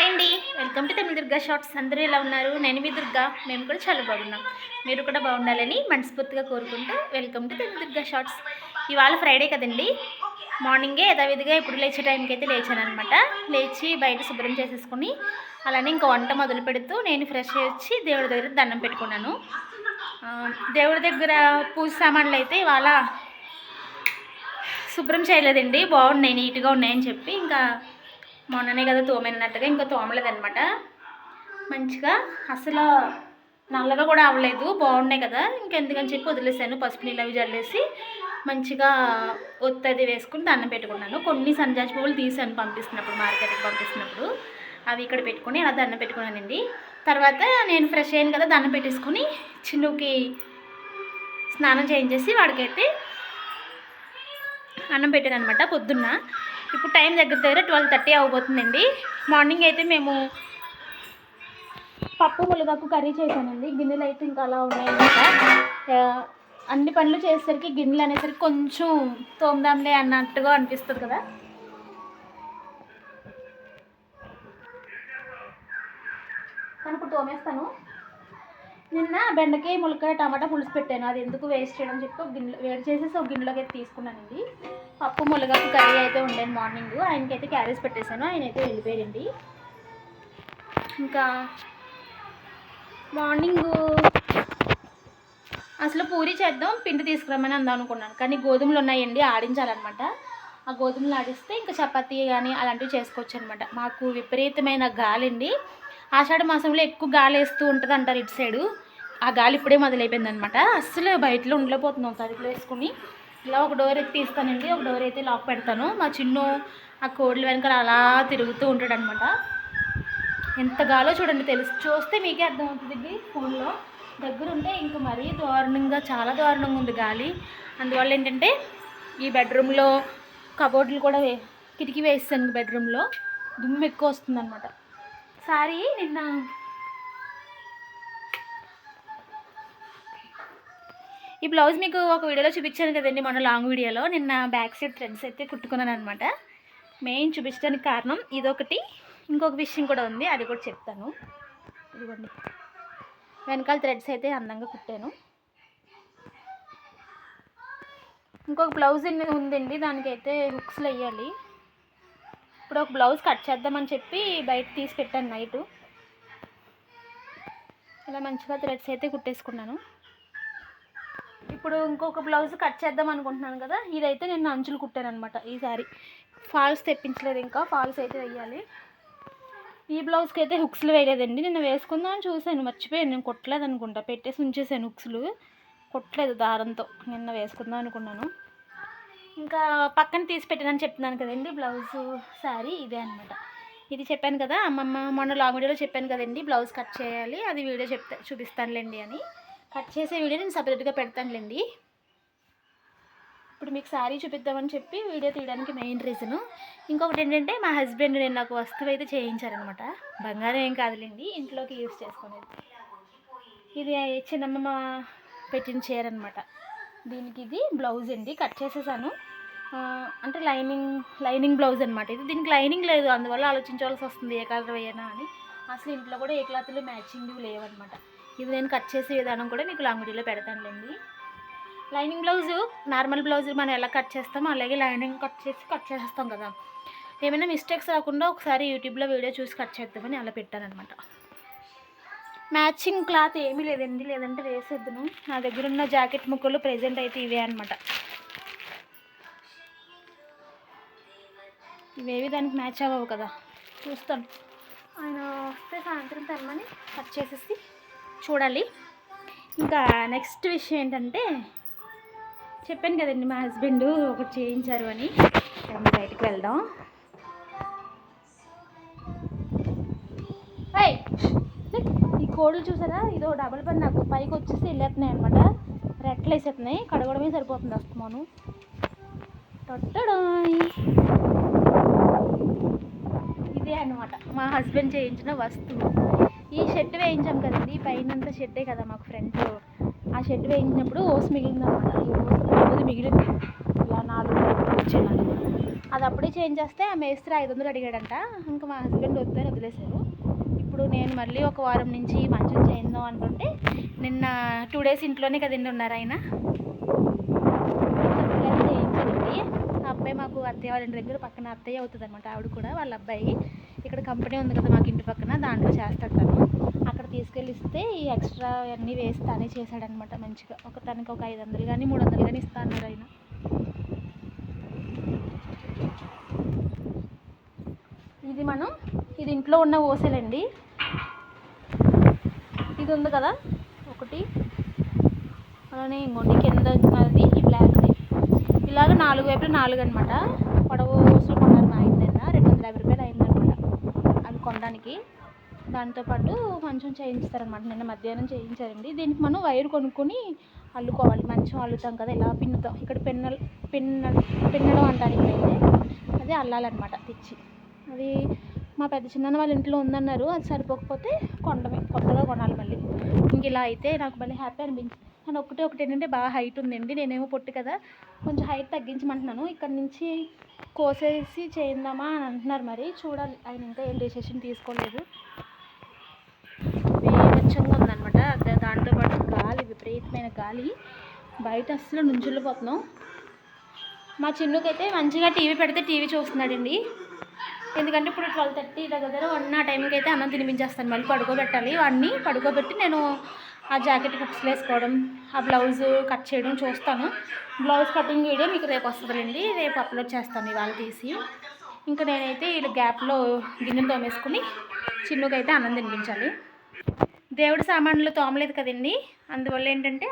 Hi అండి, welcome to Tamila Durga shorts. అందరూ ఎలా ఉన్నారు? నేను మీ దుర్గా. మేము కూడా చాలా బాగున్నాం. మీరు కూడా బాగుండాలని మనస్ఫూర్తిగా కోరుకుంటూ welcome to Tamila Durga shorts. ఇవాళ ఫ్రైడే కదండి. మార్నింగే యథావిధిగా ఇప్పుడు లేచే టైంకి అయితే లేచాను అనమాట. లేచి బయట శుభ్రం చేసేసుకుని అలానే ఇంకా వంట మొదలు పెడుతూ నేను ఫ్రెష్ వచ్చి దేవుడి దగ్గర దండం పెట్టుకున్నాను. దేవుడి దగ్గర పూజ సామాన్లు అయితే ఇవాళ శుభ్రం చేయలేదండి. బాగున్నాయి, నీట్గా ఉన్నాయని చెప్పి ఇంకా మొన్ననే కదా తోమైనట్టుగా ఇంకా తోమలేదనమాట. మంచిగా అసలు నల్లగా కూడా అవ్వలేదు, బాగున్నాయి కదా ఇంకెందుకని చెప్పి వదిలేసాను. పసుపు నీళ్ళు అవి జల్లేసి మంచిగా ఒత్తది వేసుకుని దండం పెట్టుకున్నాను. కొన్ని సంజాజి పువ్వులు తీసాను పంపిస్తున్నప్పుడు, మార్కెట్కి పంపిస్తున్నప్పుడు అవి ఇక్కడ పెట్టుకుని అలా దండం పెట్టుకున్నానండి. తర్వాత నేను ఫ్రెష్ అయ్యాను కదా, దండం పెట్టేసుకుని చిన్నుకి స్నానం చేయించేసి వాడికైతే అన్నం పెట్టాను అనమాట పొద్దున్న. ఇప్పుడు టైం దగ్గర 12:30 అవబోతుందండి. మార్నింగ్ అయితే మేము పప్పు ములగాకు కర్రీ చేశానండి. గిన్నెలు అయితే ఇంకా అలా ఉన్నాయన్నమాట. అన్ని పనులు చేసేసరికి గిన్నెలు అనేసరికి కొంచెం తోమదాంలే అన్నట్టుగా అనిపిస్తుంది కదా. కానీ ఇప్పుడు తోమేస్తాను. నిన్న బెండకాయ ములక్కాయ టమాటా పులుసు పెట్టాను. అది ఎందుకు వేస్ట్ చేయడం చెప్పి ఒక గిన్నె వేడి చేసేసి ఒక గిన్నెలోకి అయితే తీసుకున్నానండి. పప్పు ములగాకు కర్రీ అయితే ఉండేది మార్నింగ్. ఆయనకైతే క్యారేజ్ పెట్టేశాను, ఆయన అయితే వెళ్ళిపోయారండి. ఇంకా మార్నింగ్ అసలు పూరి చేద్దాం, పిండి తీసుకురమ్మని అందాం అనుకున్నాను. కానీ గోధుమలు ఉన్నాయండి, ఆడించాలన్నమాట. ఆ గోధుమలు ఆడిస్తే ఇంకా చపాతీ కానీ అలాంటివి చేసుకోవచ్చు అనమాట. మాకు విపరీతమైన గాలి అండి. ఆషాఢ మాసంలో ఎక్కువ గాలి వేస్తూ ఉంటుంది అంటారు ఇటు సైడు. ఆ గాలి ఇప్పుడే మొదలైపోయింది అనమాట. అస్సలు బయటలో ఉండలేకపోతున్నాం తలుపులు వేసుకుని. ఇలా ఒక డోర్ అయితే తీస్తానండి, ఒక డోర్ అయితే లాక్ పెడతాను. మా చిన్ను ఆ కోడ్ల వెనకాల అలా తిరుగుతూ ఉంటాడు అనమాట. ఎంత గాలో చూడండి, చూస్తే మీకే అర్థమవుతుంది. ఫోన్లో దగ్గర ఉంటే ఇంకా మరీ దారుణంగా, చాలా దారుణంగా ఉంది గాలి. అందువల్ల ఏంటంటే ఈ బెడ్రూమ్లో కబోర్డులు కూడా కిటికీ వేస్తాను. బెడ్రూమ్లో దుమ్ము ఎక్కువ వస్తుందన్నమాట. సారీ, నిన్న ఈ బ్లౌజ్ మీకు ఒక వీడియోలో చూపించాను కదండి, మొన్న లాంగ్ వీడియోలో. నిన్న బ్యాక్ సైడ్ థ్రెడ్స్ అయితే కుట్టుకున్నాను అనమాట. మెయిన్ చూపించడానికి కారణం ఇదొకటి, ఇంకొక విషయం కూడా ఉంది, అది కూడా చెప్తాను. ఇదిగోండి, వెనకాల థ్రెడ్స్ అయితే అందంగా కుట్టాను. ఇంకొక బ్లౌజ్ ఉందండి, దానికైతే హుక్స్లు వేయాలి. ఇప్పుడు ఒక బ్లౌజ్ కట్ చేద్దామని చెప్పి బయట తీసి పెట్టాను నైటు. ఇలా మంచిగా థ్రెడ్స్ అయితే కుట్టేసుకున్నాను. ఇప్పుడు ఇంకొక బ్లౌజ్ కట్ చేద్దాం అనుకుంటున్నాను కదా, ఇదైతే నేను అంచులు కుట్టాను అనమాట. ఈసారి ఫాల్స్ తెప్పించలేదు, ఇంకా ఫాల్స్ అయితే వేయాలి. ఈ బ్లౌజ్కి అయితే హుక్స్లు వేయలేదండి. నిన్న వేసుకుందాం అని చూశాను, మర్చిపోయాను. నేను కొట్టలేదు అనుకుంటా, పెట్టేసి ఉంచేసాను హుక్స్లు, కొట్టలేదు దారంతో. నిన్న వేసుకుందాం అనుకున్నాను. ఇంకా పక్కన తీసి పెట్టానని చెప్తున్నాను కదండి బ్లౌజు శారీ, ఇదే అనమాట. ఇది చెప్పాను కదా, అమ్మమ్మ మొన్న లాంగ్ వీడియోలో చెప్పాను కదండి బ్లౌజ్ కట్ చేయాలి, అది వీడియో చూపిస్తానులేండి అని. కట్ చేసే వీడియో నేను సపరేట్గా పెడతానులేండి. ఇప్పుడు మీకు శారీ చూపిద్దామని చెప్పి వీడియో తీయడానికి మెయిన్ రీజను. ఇంకొకటి ఏంటంటే మా హస్బెండ్ నేను నాకు వస్తువు అయితే చేయించారనమాట. బంగారం ఏం కాదులేండి, ఇంట్లోకి యూజ్ చేసుకునేది. ఇది చిన్నమ్మ పెట్టిన చీర అనమాట. దీనికి ఇది బ్లౌజ్ అండి, కట్ చేసేసాను. అంటే లైనింగ్ బ్లౌజ్ అనమాట ఇది. దీనికి లైనింగ్ లేదు, అందువల్ల ఆలోచించవలసి వస్తుంది ఏ కలర్ వేయనా అని. అసలు ఇంట్లో కూడా ఏ క్లాత్లు మ్యాచింగ్ లేవన్నమాట. ఇది నేను కట్ చేసే విధానం కూడా మీకు లాంగ్ వీడియోలో పెడతానులేండి. లైనింగ్ బ్లౌజు నార్మల్ బ్లౌజ్ మనం ఎలా కట్ చేస్తామో అలాగే లైనింగ్ కట్ చేసేస్తాం కదా. ఏమైనా మిస్టేక్స్ రాకుండా ఒకసారి యూట్యూబ్లో వీడియో చూసి కట్ చేద్దామని అలా పెట్టానమాట. మ్యాచింగ్ క్లాత్ ఏమీ లేదండి, లేదంటే వేసేద్దును. నా దగ్గర ఉన్న జాకెట్ ముక్కలు ప్రెజెంట్ అయితే ఇవే అనమాట. ఇవేవి దానికి మ్యాచ్ అవ్వవు కదా, చూస్తాను. ఆయన వస్తే సాయంత్రం తెమ్మని కట్ చేసేసి చూడాలి. ఇంకా నెక్స్ట్ విషయం ఏంటంటే, చెప్పాను కదండి మా హస్బెండ్ ఒకటి చేయించారు అని. బయటికి వెళ్దాం. ఈ కోళ్ళు చూసారా, ఇదో డబల్ పని. నాకు పైకి వచ్చేసి వెళ్ళేస్తున్నాయి అనమాట, రెట్లు వేసేస్తున్నాయి. కడగడమే సరిపోతుంది వస్తున్నాను. ఇదే అనమాట మా హస్బెండ్ చేయించిన వస్తువు. ఈ షెడ్ వేయించాం కదండి, పైనంత షెడ్డే కదా మాకు ఫ్రంట్. ఆ షెడ్ వేయించినప్పుడు ఓస్ మిగిలింది అనమాట. ఈ ఓస్ మిగిలింది ఇలా 4 వచ్చేలాగా. అది అప్పుడే చేంజ్ చేస్తే ఆ మేస్త్రి 500 అడిగాడంట. ఇంకా మా హస్బెండ్ వద్దని వదిలేశారు. ఇప్పుడు నేను మళ్ళీ ఒక వారం నుంచి మంచం చేయిందాం అనుకుంటే నిన్న 2 డేస్ ఇంట్లోనే కదండి ఉన్నారు ఆయన. చేయించారండి. ఆ అబ్బాయి మాకు అత్తయ్య వాళ్ళ ఇంటి దగ్గర పక్కన అత్తయ్య అవుతుంది అనమాట. ఆవిడ కూడా వాళ్ళ అబ్బాయి ఇక్కడ కంపెనీ ఉంది కదా మాకు ఇంటి పక్కన, దాంట్లో చేస్తాడు తను. అక్కడ తీసుకెళ్ళి ఇస్తే ఈ ఎక్స్ట్రా అన్నీ వేసి తానే చేశాడనమాట మంచిగా. తనకి ఒక 500 కానీ 300 కానీ ఇస్తా అన్నారు ఆయన. ఇది ఇంట్లో ఉన్న ఓసెలండి. ఇది ఉంది కదా ఒకటి, అలానే ఇంకోటి కింద ఉన్నది ఈ బ్లాక్ది. ఇలాగ 4 వైపులు 4 అనమాట. పొడవు ఓసులు కొన్నారు మా ఆయన నిన్న, 250 రూపాయలు అయిందనమాట అవి కొనడానికి. దాంతోపాటు మంచం చేయించుతారనమాట. నిన్న మధ్యాహ్నం చేయించారండి. దీనికి మనం వైర్ కొనుక్కొని అల్లుకోవాలి. మంచం అల్లుతాం కదా ఇలా పిన్నుతాం. ఇక్కడ పిన్నడం అంటారు ఇక్కడైతే. అదే అల్లాలన్నమాట తెచ్చి. అది మా పెద్ద చిన్న వాళ్ళ ఇంట్లో ఉందన్నారు. అది సరిపోకపోతే కొత్తగా కొనాలి మళ్ళీ. ఇంక ఇలా అయితే నాకు మళ్ళీ హ్యాపీ అనిపించింది. కానీ ఒకటి ఏంటంటే బాగా హైట్ ఉందండి. నేనేమో పొట్టి కదా, కొంచెం హైట్ తగ్గించమంటున్నాను. ఇక్కడ నుంచి కోసేసి చేయిందామా అని అంటున్నారు. మరి చూడాలి, ఆయన ఇంకా ఏం డెసిషన్ తీసుకోలేదు. వేగంగా ఉందన్నమాట. దాంతోపాటు గాలి, విపరీతమైన గాలి, బయట అస్సలు నుంచుల్లిపోతున్నాం. మా చిన్నుకైతే మంచిగా టీవీ పెడితే టీవీ చూస్తున్నాడండి. ఎందుకంటే ఇప్పుడు 12:30 దగ్గర 1 ఆ టైంకి అయితే అన్నం తినిపించేస్తాను. మళ్ళీ పడుకోబెట్టాలి. వాడిని పడుకోబెట్టి నేను ఆ జాకెట్ కుక్స్ వేసుకోవడం, ఆ బ్లౌజ్ కట్ చేయడం చూస్తాను. బ్లౌజ్ కటింగ్ వీడియో మీకు రేపు వస్తుందండి. రేపు అప్లోడ్ చేస్తాను ఇవాళ తీసి. ఇంకా నేనైతే వీళ్ళ గ్యాప్లో గిన్నెలు తోమేసుకుని చిన్నుకైతే అన్నం తినిపించాలి. దేవుడి సామాన్లు తోమలేదు కదండి. అందువల్ల ఏంటంటే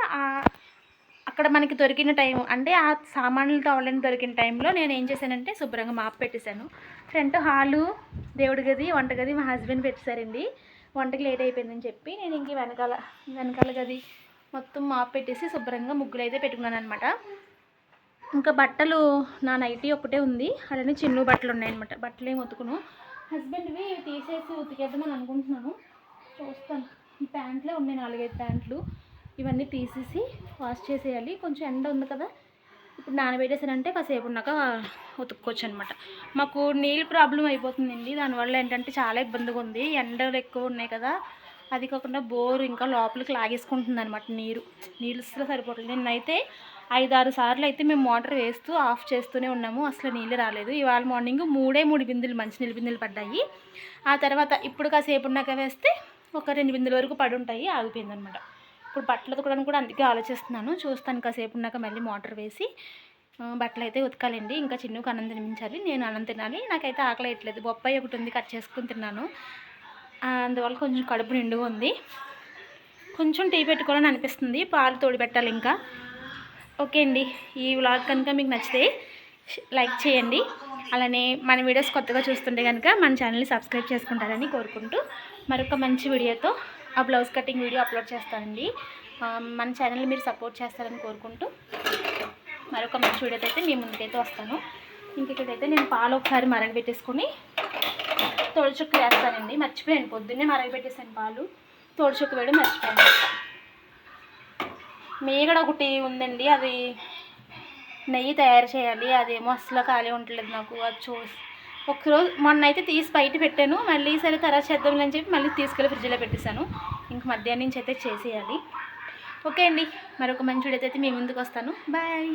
అక్కడ మనకి దొరికిన టైం, అంటే ఆ సామాన్లు తోమలేని దొరికిన టైంలో నేను ఏం చేశానంటే శుభ్రంగా మాప్ పెట్టేశాను. ఫ్రంట్ హాలు, దేవుడి గది, వంటగది మా హస్బెండ్ పెట్టేశారండి. వంటకి లేట్ అయిపోయిందని చెప్పి నేను ఇంక వెనకాల గది మొత్తం మాప్ పెట్టేసి శుభ్రంగా ముగ్గులు అయితే పెట్టుకున్నాను అనమాట. ఇంకా బట్టలు నా నైటీ ఒకటే ఉంది, అలానే చిన్ను బట్టలు ఉన్నాయన్నమాట. బట్టలు ఏమి ఉతుకును, హస్బెండ్వి తీసేసి ఉతికేద్దామని అనుకుంటున్నాను. చూస్తాను. ఈ ప్యాంట్లే ఉన్నాయి 4-5 ప్యాంట్లు. ఇవన్నీ తీసేసి వాష్ చేసేయాలి. కొంచెం ఎండ ఉంది కదా, ఇప్పుడు నానబెట్టేసానంటే కాసేపు ఉన్నాక ఉతుక్కోవచ్చు అనమాట. మాకు నీళ్ళు ప్రాబ్లం అయిపోతుందండి. దానివల్ల ఏంటంటే చాలా ఇబ్బందిగా ఉంది. ఎండలు ఎక్కువ ఉన్నాయి కదా, అది కాకుండా బోరు ఇంకా లోపలికి లాగేసుకుంటుంది అనమాట. నీళ్ళు అసలు సరిపోవట్లేదు. నిన్నైతే 5-6 సార్లు అయితే మేము మోటార్ వేస్తూ ఆఫ్ చేస్తూనే ఉన్నాము, అసలు నీళ్ళు రాలేదు. ఇవాళ మార్నింగ్ 3 బిందెలు మంచినీళ్ళు బిందెలు పడ్డాయి. ఆ తర్వాత ఇప్పుడు కాసేపు ఉన్నాక వేస్తే ఒక 2 బిందెల వరకు పడి ఉంటాయి, ఆగిపోయిందనమాట. ఇప్పుడు బట్టలు ఉతకడానికి కూడా అందుకే ఆలోచిస్తున్నాను. చూస్తాను కాసేపు ఉన్నాక మళ్ళీ మోటార్ వేసి బట్టలు అయితే ఉతకాలండి. ఇంకా చిన్నుకు అన్నం తినిపించాలి, నేను అన్నం తినాలి. నాకైతే ఆకలి వేయట్లేదు. బొప్పాయి ఒకటి ఉంది, కట్ చేసుకుని తిన్నాను. అందువల్ల కొంచెం కడుపు నిండుగా ఉంది. కొంచెం టీ పెట్టుకోవాలని అనిపిస్తుంది, పాలు తోడి పెట్టాలి ఇంకా. ఓకే అండి, ఈ వ్లాగ్ కనుక మీకు నచ్చితే లైక్ చేయండి. అలానే మన వీడియోస్ కొత్తగా చూస్తుంటే కనుక మన ఛానల్ని సబ్స్క్రైబ్ చేసుకుంటారని కోరుకుంటూ మరొక మంచి వీడియోతో ఆ బ్లౌజ్ కటింగ్ వీడియో అప్లోడ్ చేస్తానండి. మన ఛానల్ని మీరు సపోర్ట్ చేస్తారని కోరుకుంటూ మరొక మంచి వీడియోతో అయితే మీ ముందుకైతే వస్తాను. ఇంకొకటైతే నేను పాలు ఒకసారి మరగబెట్టేసుకొని తోడుచుక్కు వేస్తానండి. మర్చిపోయాను, పొద్దున్నే మరగబెట్టేసాను పాలు, తోడుచుక్కు వేయడం మర్చిపోయాను. మీగడ ఒకటి ఉందండి, అది నెయ్యి తయారు చేయాలి. అదేమో అసలు ఖాళీ ఉండలేదు నాకు. అది చూసి ఒకరోజు మొన్న అయితే తీసి బయట పెట్టాను, మళ్ళీ సరే తర్వాత చేద్దామని చెప్పి మళ్ళీ తీసుకెళ్ళి ఫ్రిడ్జ్లో పెట్టేశాను. ఇంక మధ్యాహ్నం నుంచి అయితే చేసేయాలి. ఓకే అండి, మరొక మంచి వీడియో అయితే మీ ముందుకు వస్తాను. బాయ్.